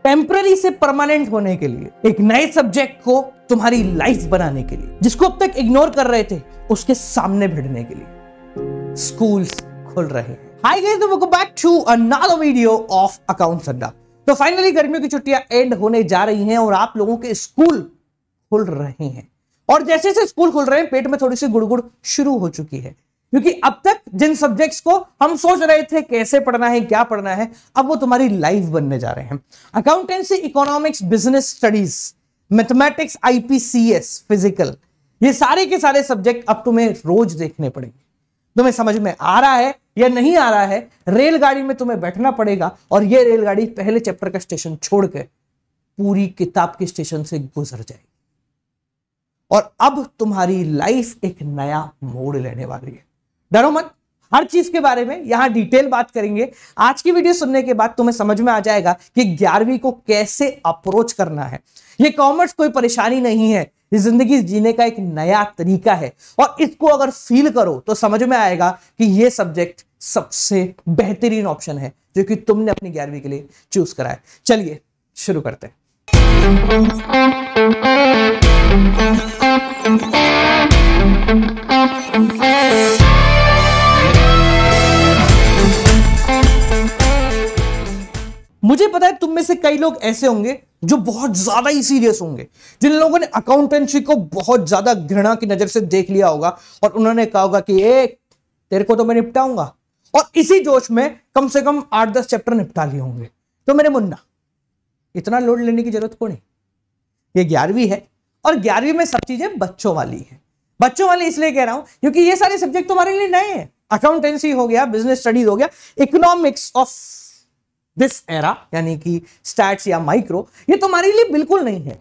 Temporary से permanent होने के लिए, एक नए सब्जेक्ट को तुम्हारी लाइफ बनाने के लिए, जिसको अब तक इग्नोर कर रहे थे उसके सामने भिड़ने के लिए स्कूल्स खुल रहे हैं। Hi guys, welcome back to another video of accounts Adda. तो फाइनली गर्मियों की छुट्टियां एंड होने जा रही हैं और आप लोगों के स्कूल खुल रहे हैं। और जैसे जैसे स्कूल खुल रहे हैं पेट में थोड़ी सी गुड़गुड़ शुरू हो चुकी है, क्योंकि अब तक जिन सब्जेक्ट्स को हम सोच रहे थे कैसे पढ़ना है, क्या पढ़ना है, अब वो तुम्हारी लाइफ बनने जा रहे हैं। Accountancy, economics, business studies, mathematics, IPCS, physical, ये सारे के सारे सब्जेक्ट अब तुम्हें रोज देखने पड़ेंगे। तुम्हें समझ में आ रहा है या नहीं आ रहा है, रेलगाड़ी में तुम्हें बैठना पड़ेगा और ये रेलगाड़ी पहले चैप्टर का स्टेशन छोड़ के पूरी किताब के स्टेशन से गुजर जाएगी और अब तुम्हारी लाइफ एक नया मोड़ लेने वाली है। डरो मत, हर चीज के बारे में यहां डिटेल बात करेंगे। आज की वीडियो सुनने के बाद तुम्हें समझ में आ जाएगा कि 11वीं को कैसे अप्रोच करना है। ये कॉमर्स कोई परेशानी नहीं है, ये जिंदगी जीने का एक नया तरीका है और इसको अगर फील करो तो समझ में आएगा कि ये सब्जेक्ट सबसे बेहतरीन ऑप्शन है जो कि तुमने अपनी 11वीं के लिए चूज करा है। चलिए शुरू करते हैं। मुझे पता है तुम में से कई लोग ऐसे होंगे जो बहुत ज्यादा ही सीरियस होंगे, जिन लोगों ने अकाउंटेंसी को बहुत ज्यादा घृणा की नजर से देख लिया होगा और उन्होंने कहा होगा कि तेरे को तो मैं निपटाऊंगा, और इसी जोश में कम से कम 8-10 चैप्टर निपटा लिए होंगे। तो मेरे मुन्ना, इतना लोड लेने की जरूरत क्यों नहीं? ये 11वीं है और 11वीं में सब चीजें बच्चों वाली है। बच्चों वाली इसलिए कह रहा हूं क्योंकि ये सारे सब्जेक्ट तुम्हारे लिए नए हैं। अकाउंटेंसी हो गया, बिजनेस स्टडीज हो गया, इकोनॉमिक्स ऑफ दिस एरा यानी कि स्टैट्स या माइक्रो, ये तुम्हारे लिए बिल्कुल नहीं है।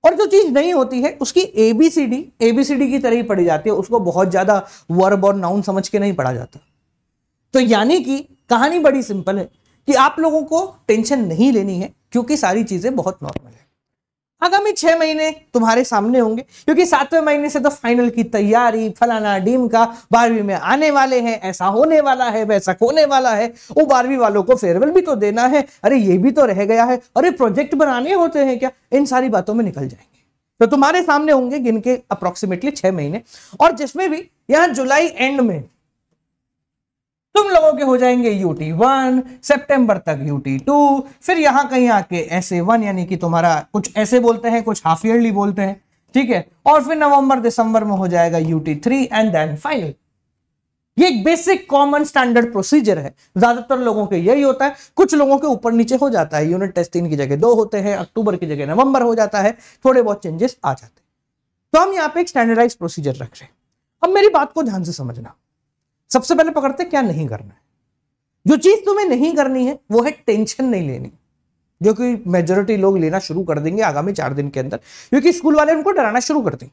और जो चीज नहीं होती है उसकी एबीसीडी की तरह ही पढ़ी जाती है, उसको बहुत ज्यादा वर्ब और नाउन समझ के नहीं पढ़ा जाता। तो यानी कि कहानी बड़ी सिंपल है कि आप लोगों को टेंशन नहीं लेनी है क्योंकि सारी चीजें बहुत नॉर्मल है। आगामी 6 महीने तुम्हारे सामने होंगे क्योंकि 7वें महीने से तो फाइनल की तैयारी, फलाना डीम का 12वीं में आने वाले हैं, ऐसा होने वाला है, वैसा होने वाला है, वो 12वीं वालों को फेयरवेल भी तो देना है, अरे ये भी तो रह गया है, अरे प्रोजेक्ट बनाने होते हैं क्या, इन सारी बातों में निकल जाएंगे। तो तुम्हारे सामने होंगे गिन के अप्रोक्सीमेटली 6 महीने, और जिसमें भी यहां जुलाई एंड में तुम लोगों के हो जाएंगे UT1, सितंबर तक UT2, फिर यहां कहीं आके SA1 यानी कि तुम्हारा कुछ ऐसे बोलते हैं, कुछ हाफ ईयरली बोलते हैं, ठीक है, और फिर नवंबर दिसंबर में हो जाएगा UT3 एंड देन फाइनल। ये एक बेसिक कॉमन स्टैंडर्ड प्रोसीजर है, ज्यादातर लोगों के यही होता है। कुछ लोगों के ऊपर नीचे हो जाता है, यूनिट टेस्ट 3 की जगह 2 होते हैं, अक्टूबर की जगह नवंबर हो जाता है, थोड़े बहुत चेंजेस आ जाते हैं। तो हम यहाँ पे एक स्टैंडर्डाइज प्रोसीजर रख रहे हैं। अब मेरी बात को ध्यान से समझना। सबसे पहले पकड़ते क्या नहीं करना है। जो चीज तुम्हें नहीं करनी है वो है टेंशन नहीं लेनी, जो कि मेजॉरिटी लोग लेना शुरू कर देंगे आगामी 4 दिन के अंदर, क्योंकि स्कूल वाले उनको डराना शुरू कर देंगे।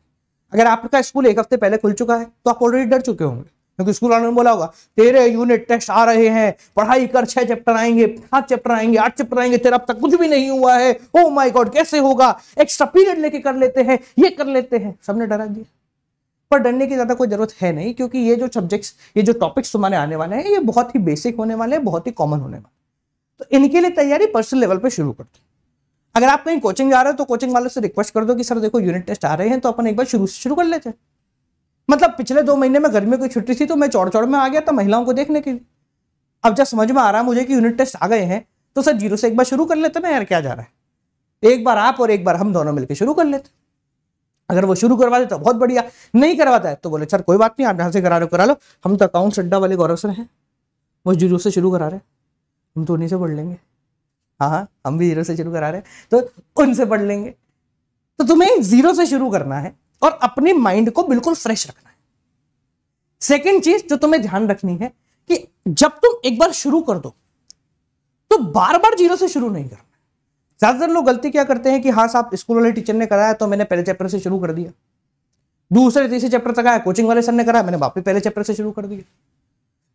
अगर आपका स्कूल 1 हफ्ते पहले खुल चुका है तो आप ऑलरेडी डर चुके होंगे, क्योंकि स्कूल वालों ने बोला होगा तेरे यूनिट टेस्ट आ रहे हैं, पढ़ाई कर, 6 चैप्टर आएंगे, 7 चैप्टर आएंगे, 8 चैप्टर आएंगे, तेरा अब तक कुछ भी नहीं हुआ है, ओ माय गॉड कैसे होगा, एक्स्ट्रा पीरियड लेके कर लेते हैं, ये कर लेते हैं, सबने डरा दिया। पर डरने की ज्यादा कोई जरूरत है नहीं, क्योंकि ये जो सब्जेक्ट्स, ये जो टॉपिक्स तुम्हारे आने वाले हैं, ये बहुत ही बेसिक होने वाले हैं, बहुत ही कॉमन होने वाले। तो इनके लिए तैयारी पर्सनल लेवल पे शुरू करते हैं। अगर आप कहीं कोचिंग जा रहे हो तो कोचिंग वालों से रिक्वेस्ट कर दो कि सर देखो यूनिट टेस्ट आ रहे हैं, तो अपन एक बार शुरू से शुरू कर लेते हैं। मतलब पिछले 2 महीने में गर्मियों की छुट्टी थी तो मैं चौड़ में आ गया था महिलाओं को देखने के लिए। अब जब समझ में आ रहा है मुझे कि यूनिट टेस्ट आ गए हैं तो सर 0 से एक बार शुरू कर लेते ना यार, क्या जा रहा है, एक बार आप और एक बार हम दोनों मिलकर शुरू कर लेते। अगर वो शुरू करवा दे तो बहुत बढ़िया, नहीं करवाता है तो बोले सर कोई बात नहीं, आप जहां से करा लो, हम तो अकाउंट्स अड्डा वाले गौरव सर हैं, वो 0 से शुरू करा रहे हैं, हम तो उन्हीं से पढ़ लेंगे। हाँ, हम भी 0 से शुरू करा रहे हैं तो उनसे पढ़ लेंगे। तो तुम्हें 0 से शुरू करना है और अपने माइंड को बिल्कुल फ्रेश रखना है। सेकेंड चीज जो तुम्हें ध्यान रखनी है कि जब तुम एक बार शुरू कर दो तो बार बार 0 से शुरू नहीं करना। ज्यादातर लोग गलती क्या करते हैं कि हाँ साहब स्कूल वाले टीचर ने कराया तो मैंने पहले चैप्टर से शुरू कर दिया, दूसरे तीसरे चैप्टर तक आया, कोचिंग वाले सर ने कराया, मैंने वापस पहले चैप्टर से शुरू कर दिया,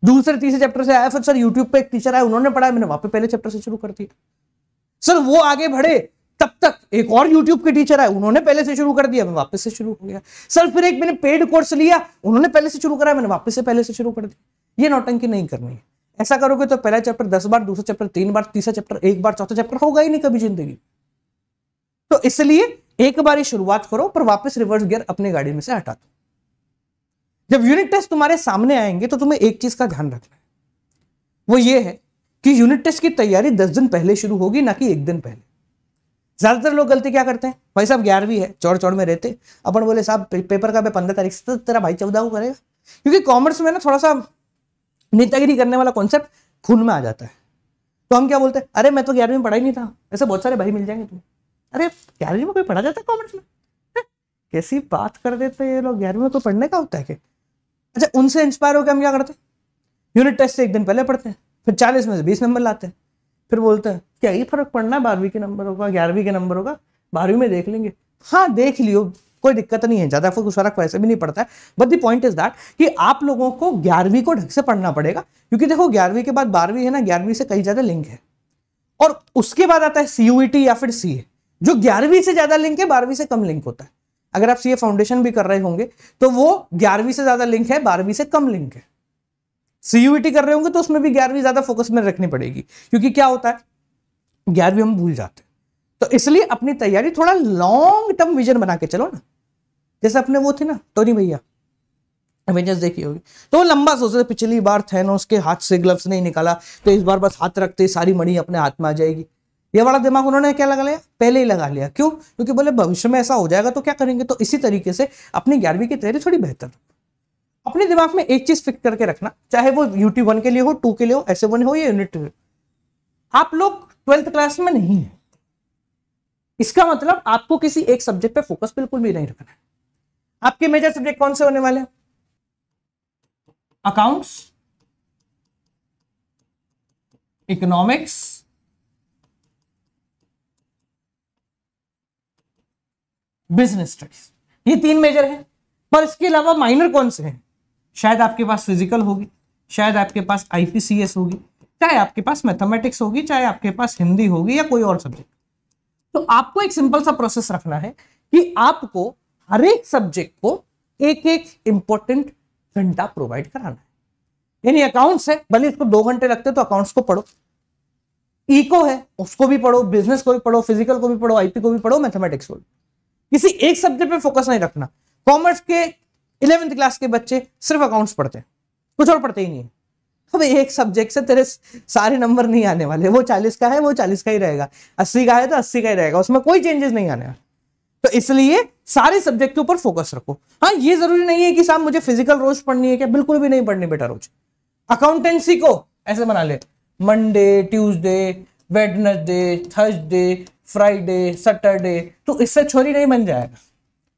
दूसरे तीसरे चैप्टर से आया, फिर सर यूट्यूब पे एक टीचर आया उन्होंने पढ़ाया, मैंने वापस पहले चैप्टर से शुरू कर दिया। सर वो आगे बढ़े तब तक एक और यूट्यूब के टीचर आए, उन्होंने पहले से शुरू कर दिया, मैं वापस से शुरू हो गया। सर फिर एक मैंने पेड कोर्स लिया, उन्होंने पहले से शुरू करा, मैंने वापस से पहले से शुरू कर दिया। ये नौटंकी नहीं करनी है। ऐसा करोगे तो पहला चैप्टर 10 बार, दूसरा चैप्टर 3 बार, तीसरा चैप्टर 1 बार, चौथा चैप्टर होगा ही नहीं कभी जिंदगी। तो इसलिए एक बार ही शुरुआत करो, पर वापस रिवर्स गियर अपनी गाड़ी में से हटा दो। जब यूनिट टेस्ट तुम्हारे सामने आएंगे तो तुम्हें एक चीज का ध्यान रखना है, वो ये है कि यूनिट टेस्ट की तैयारी 10 दिन पहले शुरू होगी, ना कि 1 दिन पहले। ज्यादातर लोग गलती क्या करते हैं, भाई साहब 11वीं है, चौड़ चौड़ में रहते, अपन बोले साहब पेपर का 15 तारीख से, तो तेरा भाई 14 को करेगा। क्योंकि कॉमर्स में ना थोड़ा सा नेतागिरी करने वाला कॉन्सेप्ट खून में आ जाता है। तो हम क्या बोलते हैं, अरे मैं तो 11वीं में पढ़ा ही नहीं था। ऐसे बहुत सारे भाई मिल जाएंगे तुम्हें, अरे 11वीं में कोई पढ़ा जाता है कॉमर्स में? कैसी बात कर देते हैं ये लोग, 11वीं में कोई पढ़ने का होता है क्या? अच्छा, उनसे इंस्पायर होकर हम क्या करते हैं, यूनिट टेस्ट से 1 दिन पहले पढ़ते हैं, फिर 40 में से 20 नंबर लाते हैं, फिर बोलते हैं क्या ही फर्क पड़ना है, 12वीं के नंबर होगा, 11वीं के नंबर होगा, 12वीं में देख लेंगे। हाँ देख लियो, कोई दिक्कत नहीं है, ज्यादा कुछ फर्क वैसे भी नहीं पड़ता है। But the point is that कि आप लोगों को 11वीं को ढंग से पढ़ना पड़ेगा, क्योंकि देखो 11वीं के बाद 12वीं है ना, 11वीं से कई ज्यादा लिंक है, और उसके बाद आता है CUET या फिर CA, जो 11वीं से ज्यादा लिंक है, 12वीं से कम लिंक होता है। अगर आप CA फाउंडेशन भी कर रहे होंगे तो वो 11वीं से ज्यादा लिंक है, 12वीं से कम लिंक है। CUET कर रहे होंगे तो उसमें भी 11वीं ज्यादा फोकस में रखनी पड़ेगी, क्योंकि क्या होता है 11वीं हम भूल जाते हैं। तो इसलिए अपनी तैयारी थोड़ा लॉन्ग टर्म विजन बना के चलो ना। जैसे अपने वो थे ना टोनी भैया, एवेंजर्स देखी होगी, तो वो लंबा सोचते थे, पिछली बार थैनोस के हाथ से ग्लव्स नहीं निकाला, तो इस बार बस हाथ रखते सारी मणि अपने हाथ में आ जाएगी। ये वाला दिमाग उन्होंने क्या लगा लिया, पहले ही लगा लिया। क्यों? क्योंकि बोले भविष्य में ऐसा हो जाएगा तो क्या करेंगे। तो इसी तरीके से अपनी 11वीं की तैयारी थोड़ी बेहतर, अपने दिमाग में एक चीज फिक्स करके रखना, चाहे वो यूटी 1 के लिए हो, 2 के लिए हो, SA1 हो या यूनिट 2। आप लोग 12th क्लास में नहीं है, इसका मतलब आपको किसी एक सब्जेक्ट पे फोकस बिल्कुल भी नहीं रखना है। आपके मेजर सब्जेक्ट कौन से होने वाले हैं? अकाउंट्स, इकोनॉमिक्स, बिजनेस स्टडीज, ये 3 मेजर हैं। पर इसके अलावा माइनर कौन से हैं? शायद आपके पास फिजिकल होगी, शायद आपके पास IPCS होगी, चाहे आपके पास मैथमेटिक्स होगी, चाहे आपके पास हिंदी होगी या कोई और सब्जेक्ट। तो आपको एक सिंपल सा प्रोसेस रखना है कि आपको हर एक सब्जेक्ट को एक एक इंपॉर्टेंट घंटा प्रोवाइड कराना है। यानी अकाउंट्स है, भले इसको 2 घंटे लगते तो अकाउंट्स को पढ़ो, इको है उसको भी पढ़ो, बिजनेस को भी पढ़ो, फिजिकल को भी पढ़ो, IP को भी पढ़ो, मैथमेटिक्स को भी। किसी एक सब्जेक्ट पे फोकस नहीं रखना। कॉमर्स के 11th क्लास के बच्चे सिर्फ अकाउंट्स पढ़ते हैं, कुछ और पढ़ते ही नहीं है। अब एक सब्जेक्ट से तेरे सारे नंबर नहीं आने वाले, वो 40 का है वो 40 का ही रहेगा, 80 का है तो 80 का ही रहेगा, उसमें कोई चेंजेस नहीं आने वाले। तो इसलिए सारे सब्जेक्ट के ऊपर फोकस रखो। हाँ, ये जरूरी नहीं है कि साहब मुझे फिजिकल रोज पढ़नी है, क्या बिल्कुल भी नहीं पढ़नी बेटा रोज। अकाउंटेंसी को ऐसे बना ले, Monday, Tuesday, Wednesday, Thursday, Friday, Saturday, तो इससे छोरी नहीं बन जाएगा,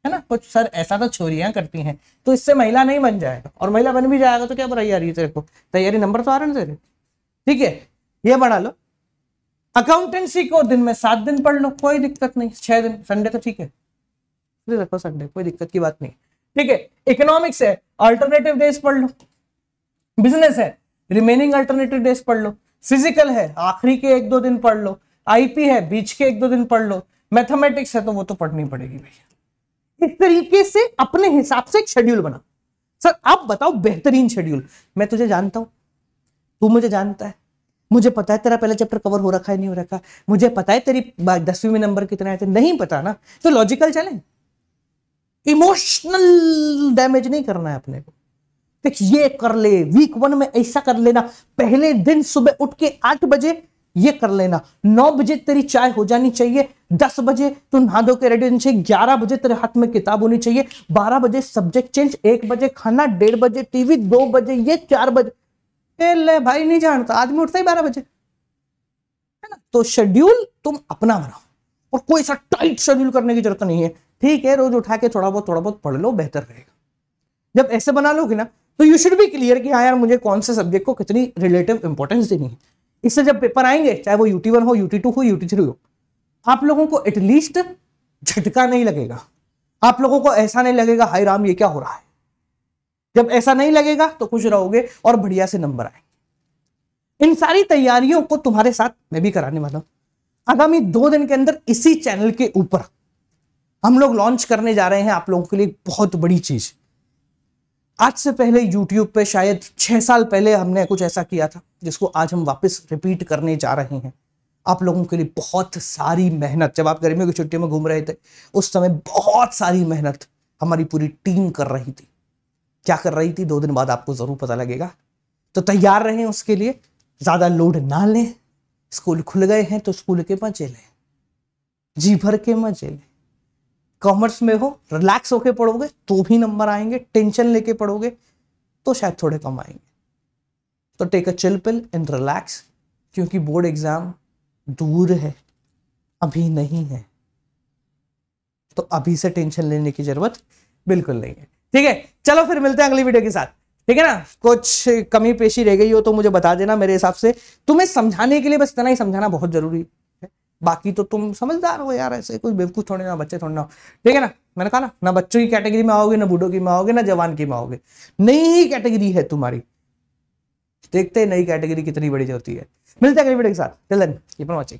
है ना। कुछ सर ऐसा तो छोरियां करती हैं, तो इससे महिला नहीं बन जाएगा, और महिला बन भी जाएगा तो क्या बुराई आ रही है तेरे को, तैयारी नंबर तो आ रहे हैं तेरे, ठीक है। ये बना लो। अकाउंटेंसी को दिन में 7 दिन पढ़ लो, कोई दिक्कत नहीं, 6 दिन, संडे तो ठीक है, रखो संडे, कोई दिक्कत की बात नहीं, ठीक है। इकोनॉमिक्स है, अल्टरनेटिव डेज पढ़ लो। बिजनेस है, रिमेनिंग अल्टरनेटिव डेज पढ़ लो। फिजिकल है, आखिरी के 1-2 दिन पढ़ लो। IP है, बीच के 1-2 दिन पढ़ लो। मैथमेटिक्स है तो वो तो पढ़नी पड़ेगी भैया। इस तरीके से अपने हिसाब से एक शेड्यूल बना। सर आप बताओ बेहतरीन शेड्यूल। मैं तुझे जानता हूं, तू मुझे जानता है, मुझे पता है तेरा पहला चैप्टर कवर हो रखा है नहीं हो रखा, मुझे पता है तेरी 10वीं में नंबर कितना आए थे, नहीं पता ना तो लॉजिकल चले, इमोशनल डैमेज नहीं करना है अपने को। देख ये कर ले, वीक 1 में ऐसा कर लेना, पहले दिन सुबह उठ के 8 बजे ये कर लेना, 9 बजे तेरी चाय हो जानी चाहिए, 10 बजे तू नहा धो के रेडी होनी चाहिए, 11 बजे तेरे हाथ में किताब होनी चाहिए, 12 बजे सब्जेक्ट चेंज, 1 बजे खाना, 1:30 बजे टीवी, 2 बजे ये, 4 बजे ले भाई नहीं जानता, आदमी उठता ही 12 बजे, है ना। तो शेड्यूल तुम अपना बनाओ, और कोई सा टाइट शेड्यूल करने की जरूरत नहीं है, ठीक है। रोज उठा के थोड़ा बहुत पढ़ लो, बेहतर रहेगा। जब ऐसे बना लोगे ना तो यू शुड बी क्लियर कि हाँ यार मुझे कौन से सब्जेक्ट को कितनी रिलेटिव इंपॉर्टेंस देनी है। इससे जब पेपर आएंगे, चाहे वो UT1 हो, UT2 हो, UT3 हो, आप लोगों को एटलीस्ट झटका नहीं लगेगा, आप लोगों को ऐसा नहीं लगेगा हाय राम ये क्या हो रहा है। जब ऐसा नहीं लगेगा तो खुश रहोगे और बढ़िया से नंबर आएंगे। इन सारी तैयारियों को तुम्हारे साथ मैं भी कराने वाला हूं। आगामी 2 दिन के अंदर इसी चैनल के ऊपर हम लोग लॉन्च करने जा रहे हैं आप लोगों के लिए बहुत बड़ी चीज। आज से पहले YouTube पे शायद 6 साल पहले हमने कुछ ऐसा किया था जिसको आज हम वापस रिपीट करने जा रहे हैं। आप लोगों के लिए बहुत सारी मेहनत, जब आप गर्मियों की छुट्टियों में घूम रहे थे उस समय बहुत सारी मेहनत हमारी पूरी टीम कर रही थी। क्या कर रही थी 2 दिन बाद आपको जरूर पता लगेगा। तो तैयार रहें उसके लिए, ज्यादा लोड ना लें। स्कूल खुल गए हैं तो स्कूल के मजे लें, जी भर के मजे लें। कॉमर्स में हो, रिलैक्स होके पढ़ोगे तो भी नंबर आएंगे, टेंशन लेके पढ़ोगे तो शायद थोड़े कम आएंगे। तो take a chill pill and relax, क्योंकि बोर्ड एग्जाम दूर है, अभी नहीं है। तो अभी से टेंशन लेने की जरूरत बिल्कुल नहीं है। ठीक है, चलो फिर मिलते हैं अगली वीडियो के साथ। ठीक है ना, कुछ कमी पेशी रह गई हो तो मुझे बता देना। मेरे हिसाब से तुम्हें समझाने के लिए बस इतना ही समझाना बहुत जरूरी है, बाकी तो तुम समझदार हो यार, ऐसे कोई बेवकूफ थोड़े ना, बच्चे थोड़े ना हो। ठीक है ना, मैंने कहा ना बच्चों की कैटेगरी में आओगे, ना बूढ़ों की में आओगे, ना जवान की में आओगे। नई कैटेगरी है तुम्हारी, देखते हैं नई कैटेगरी कितनी बड़ी होती है। मिलते हैं अगली वीडियो के साथ। Till then keep on watching.